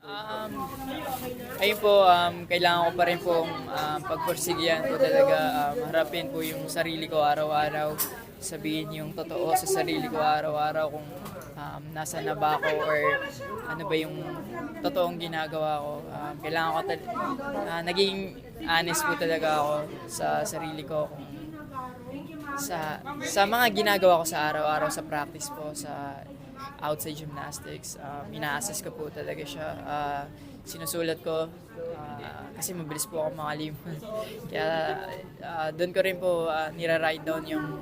Um, Ayun po, kailangan ko pa rin pong pagpursigihan ko talaga, harapin po yung sarili ko araw-araw, sabihin yung totoo sa sarili ko araw-araw kung nasa na ba ako or ano ba yung totoong ginagawa ko. Kailangan ko naging honest po talaga ako sa sarili ko kung sa mga ginagawa ko sa araw-araw sa practice po sa outside gymnastics. Ina-assess ko po talaga siya. Sinusulat ko kasi mabilis po ako makalimot. Kaya doon ko rin po nira-write down yung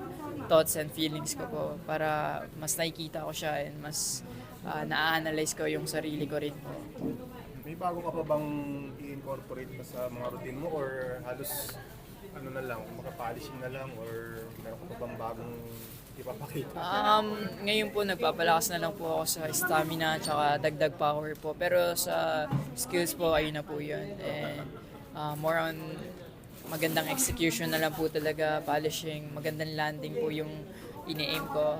thoughts and feelings ko po para mas nakikita ko siya and mas na-analyze ko yung sarili ko rin po. May bago ka pa bang i-incorporate pa sa mga routine mo or halos ano na lang, makapolishing na lang or meron ka pa bang bagong ipapakita? Ngayon po nagpapalakas na lang po ako sa stamina at dagdag power po. Pero sa skills po, ayun na po yun. And more on magandang execution na lang po talaga, polishing, magandang landing po yung ini-aim ko.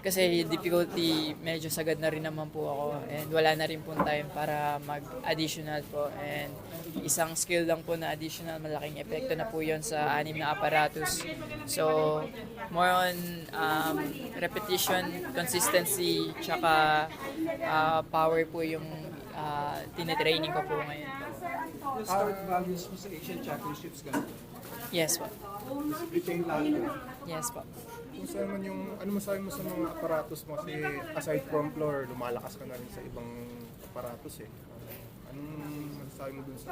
Kasi difficulty, medyo sagad na rin naman po ako and wala na rin po time para mag-additional po. And isang skill lang po na additional, malaking epekto na po yon sa 6 na apparatus. So, more on repetition, consistency, tsaka power po yung tinitraining ko po ngayon. Start values mo sa Asian Championships ganito. Yes po. Retain lahat. Yes po. Kung saan man yung, ano masabi mo sa mga aparatos mo kasi aside from floor, lumalakas ka na rin sa ibang aparatos eh. Anong masasabi mo dun sa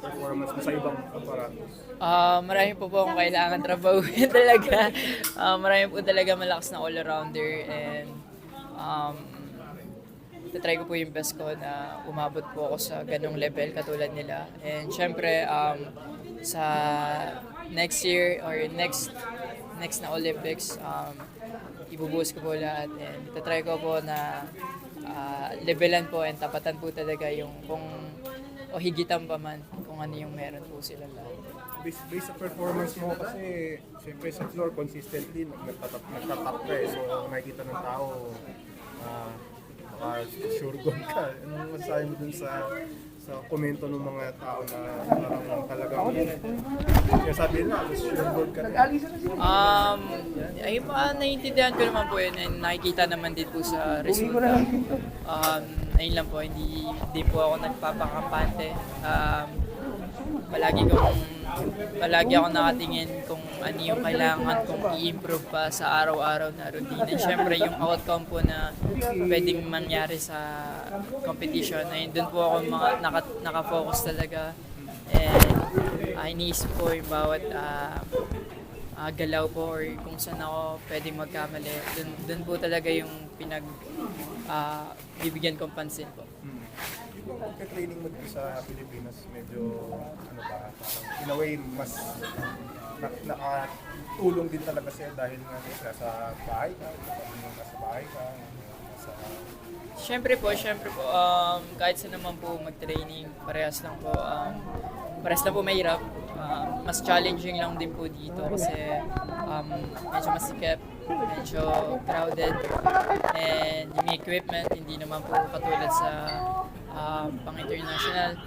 performance mo sa ibang aparatos? Marami po akong kailangan trabahuin talaga. Marami po talaga malakas na all-arounder and try ko po yung best ko na umabot po ako sa ganong level katulad nila. And syempre, sa next year or next na Olympics, ibubuhos ko po lahat and try ko po na levelan po and tapatan po talaga yung kung o higitan pa man kung ano yung meron po sila lahat. Based sa performance mo kasi siyempre sa floor consistently nagtatap ka eh. So makikita ng tao sure goal ka. Anong masasabi mo dun sa komento ng mga tao na parang talagang kaya sabi nila, sure goal ka rin. Ayun pa, naiintindihan ko naman po yun and nakikita naman din po sa resulta. Ayun lang po, hindi po ako nagpapakampante. Palagi ako nakatingin kung ano yung kailangan kong i-improve pa sa araw-araw na routine. And syempre yung outcome po na pwedeng mangyari sa competition ay doon po ako nakafocus talaga. And iniisip ko yung bawat galaw po or kung saan ako pwedeng magkamali. Doon po talaga yung bibigyan kong pansin po. Yung pagka-training mo dito sa Pilipinas, medyo ano ba, in a way mas nakatulong din talaga sa'yo dahil nga nasa bahay ka, nasa bahay ka, nasa... Siyempre po, kahit saan naman po mag-training, parehas lang po mahirap. Mas challenging lang din po dito kasi medyo masikip, medyo crowded, and yung equipment hindi naman po katulad sa pang-international.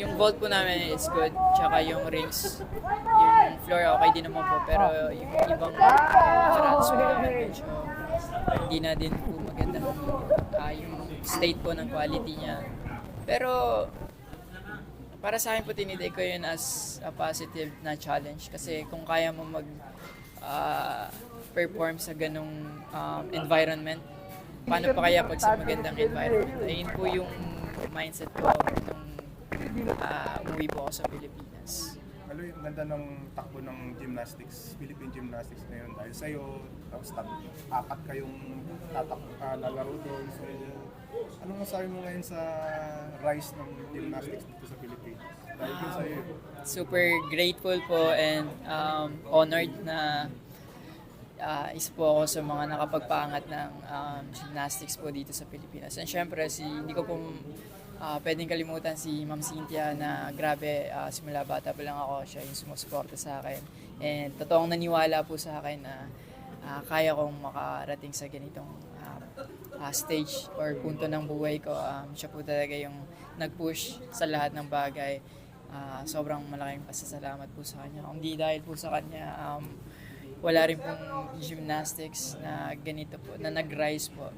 Yung vault po namin is good, tsaka yung rings, yung floor okay din naman po, pero yung ibang apparatus po namin medyo hindi na din po maganda yung state po ng quality niya. Pero para sa akin po tinitake ko yun as a positive na challenge kasi kung kaya mo perform sa ganong environment, paano pa kaya pag sa magandang environment? Ayun po yung mindset ko nung umuwi po ako sa Pilipinas. Ano yung ganda ng takbo ng gymnastics, Philippine gymnastics ngayon dahil sa'yo, tapos apat kayong lalaro doon. So, anong masabi mo ngayon sa rise ng gymnastics dito sa Pilipinas? Dahil yun sa'yo. Super grateful po and honored na isa po ako sa mga nakapagpaangat ng gymnastics po dito sa Pilipinas. And syempre, hindi ko po pwedeng kalimutan si Ma'am Cynthia na grabe, simula bata pa lang ako, siya yung sumusuporta sa akin. And totoong naniwala po sa akin na kaya kong makarating sa ganitong stage or punto ng buhay ko. Siya po talaga yung nag-push sa lahat ng bagay. Sobrang malaking pasasalamat po sa kanya. Kung di dahil po sa kanya, wala rin pong gymnastics na ganito po, na nag-rise po.